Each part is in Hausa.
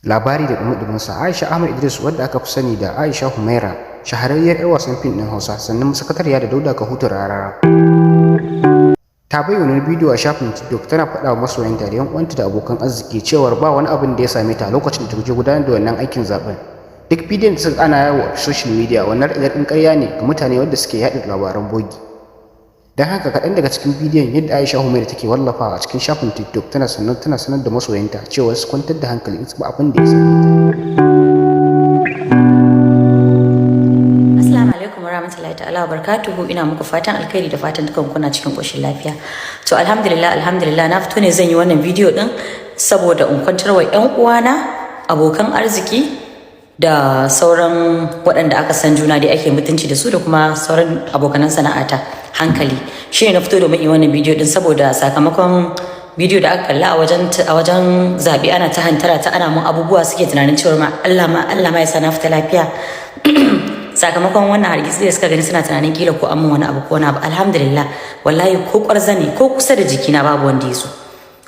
Labari da dumudumunsa. Aisha Ahmad Idris, wadda aka fi sani da Aisha Humaira, shahararriyar 'yar wasan fim ɗin Hausa sannan sakatariya da Dauda Kahutu Rarara, ta bayyana wani bidiyo a shafin TikTok tana faɗa wa masoyanta da 'yan uwanta da abokan arziki cewar ba wani abin da ya same ta lokacin da ta je gudanar da wannan aikin zaben. Duk bidiyon da suka ana yawo a social media wannan ɗin ƙarya ne ga mutane wanda suke yaɗa labaran bogi. Don haka kaɗan daga cikin bidiyon yadda Aisha Humaira take wallafawa a cikin shafin TikTok tana sanar da masoyanta cewa su kwantar da hankali in ba abin da ya same ta. Assalamu alaikum warahmatullahi ta'ala wabarakatuhu. Ina muku fatan alkhairi da fatan dukan kuna cikin koshin lafiya. To alhamdulillah na fito ne zan yi wannan bidiyo din saboda in kwantar wa ƴan uwana, abokan arziki da sauran waɗanda aka san juna dai ake mutunci da su da kuma sauran abokanan sana'ata hankali. Shi ne na fito domin yi wannan bidiyo din saboda sakamakon bidiyo da aka kalla a wajen zaɓe ana ta hantara ta ana mun abubuwa suke tunanin cewa Allah ma ya sa na fita lafiya. Sakamakon wannan hargitsi da suka gani suna tunanin kila ko an mun wani abu ko wani abu. Alhamdulillah wallahi ko kwarzane ko kusa da jikina babu wanda ya zo.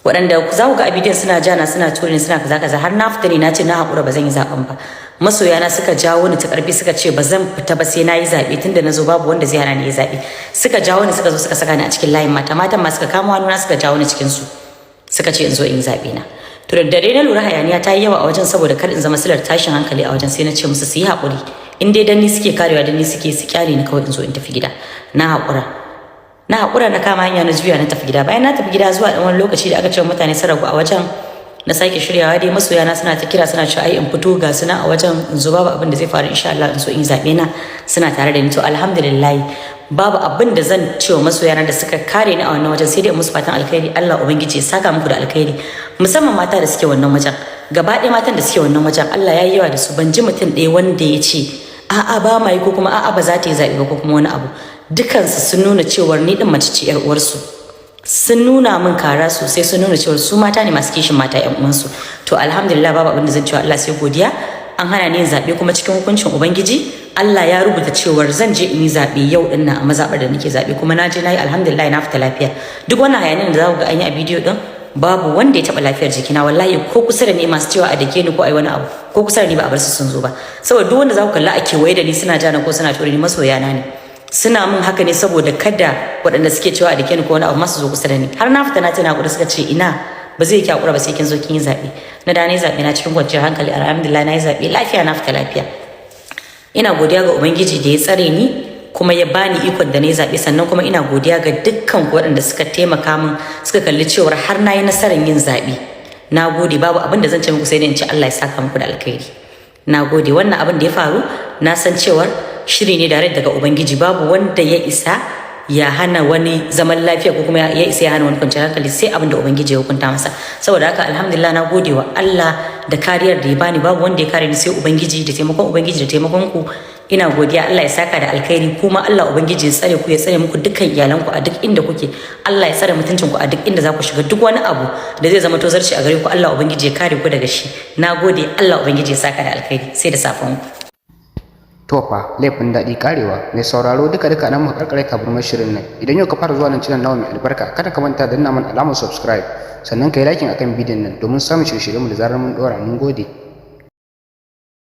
Waɗanda za ku ga a bidiyon suna jana suna ture ni suna kaza har na fita ne na ce na haƙura ba zan yi zaɓen ba. Masoyana suka jawo ni ta ƙarfi suka ce ba zan fita ba sai na yi zaɓe tunda na zo babu wanda zai hana ni yi zaɓe. Suka jawo ni suka zo suka saka ni a cikin layin matan ma suka kama hannuna suka jawo ni cikin su suka ce in zo in yi zaɓe na. To da dare na lura hayaniya ta yi yawa a wajen saboda kar in zama silar tashin hankali a wajen sai na ce musu su yi haƙuri in dai dan ni suke karewa dan ni suke su kyale ni kawai in zo in tafi gida. Na haƙura na kama hanya na juya na tafi gida. Bayan na tafi gida zuwa ɗan wani lokaci da aka ce mutane su ragu a wajen na sake shiryawa dai masoyana suna ta kira suna cewa ai in fito ga suna a wajen in zo babu abin da zai faru insha Allah in so in zaɓe na suna tare da ni. To alhamdulillah babu abin da zan ce wa masoyana da suka kare ni a wannan wajen sai dai musu fatan alkhairi. Allah ubangiji ya saka muku da alkhairi, musamman mata da suke wannan wajen. Gaba ɗaya matan da suke wannan wajen Allah ya yi yawa da su, ban ji mutum ɗaya wanda ya ce a'a ba ma yi ko kuma a'a ba za ta yi zaɓe ba ko kuma wani abu. Dukansu sun nuna cewar ni din mace ce 'yar uwarsu, sun nuna min kara sosai, sun nuna cewar su mata ne masu kishin mata 'yan uwansu. To alhamdulillah babu abin da zan cewa Allah sai godiya. An hana ni yin zaɓe kuma cikin hukuncin ubangiji Allah ya rubuta cewar zan je in yi zaɓe yau din nan a mazaɓar da nake zaɓe kuma na je na yi alhamdulillah na fita lafiya. Duk wannan hayanin da za ku ga an yi a bidiyo din babu wanda ya taɓa lafiyar jikina wallahi, ko kusa da ni masu cewa a dake ni ko ai wani abu ko kusa da ni ba a bar su sun zo ba, saboda duk wanda za ku kalla a kewaye da ni suna jana ko suna ture ni masoyana ne. Suna min haka ne saboda kada waɗanda suke cewa a dake ni ko wani abu masu zo kusa da ni. Har na fita na tana kuɗa suka ce ina ba zai ki hakura ba sai kin zo kin yi zaɓe. Na da na yi zaɓe na cikin kwanciyar hankali alhamdulillah na yi zaɓe lafiya na fita lafiya. Ina godiya ga ubangiji da ya tsare ni kuma ya bani ikon da na yi zaɓe, sannan kuma ina godiya ga dukkan waɗanda suka taimaka min suka kalli cewar har na yi nasarar yin zaɓe. Na gode, babu abin da zan ce muku sai dai in ce Allah ya saka muku da alkhairi. Na gode. Wannan abin da ya faru na san cewar shiri ne da daga ubangiji, babu wanda ya isa ya hana wani zaman lafiya ko kuma ya isa ya hana wani kwanciyar hankali sai abin da ubangiji ya hukunta masa. Saboda haka alhamdulillah na gode wa Allah da kariyar da ya bani, babu wanda ya kare ni sai ubangiji da taimakon ubangiji da taimakon ku. Ina godiya, Allah ya saka da alkhairi, kuma Allah ubangiji ya tsare ku, ya tsare muku dukkan iyalanku a duk inda kuke. Allah ya tsare mutuncinku a duk inda za ku shiga, duk wani abu da zai zama tozarci a gare ku Allah ubangiji ya kare ku daga shi. Na gode, Allah ubangiji ya saka da alkhairi. Sai da safon ku. To fa laifin daɗi karewa. Mai sauraro duka nan muka karkare kaburmar shirin nan. Idan yau ka fara zuwa nan channel nawa mai albarka, kada ka manta da danna mana alamar subscribe sannan ka yi liking akan bidiyon nan domin samun shirye-shiryenmu da zarar mun ɗora. Mun gode.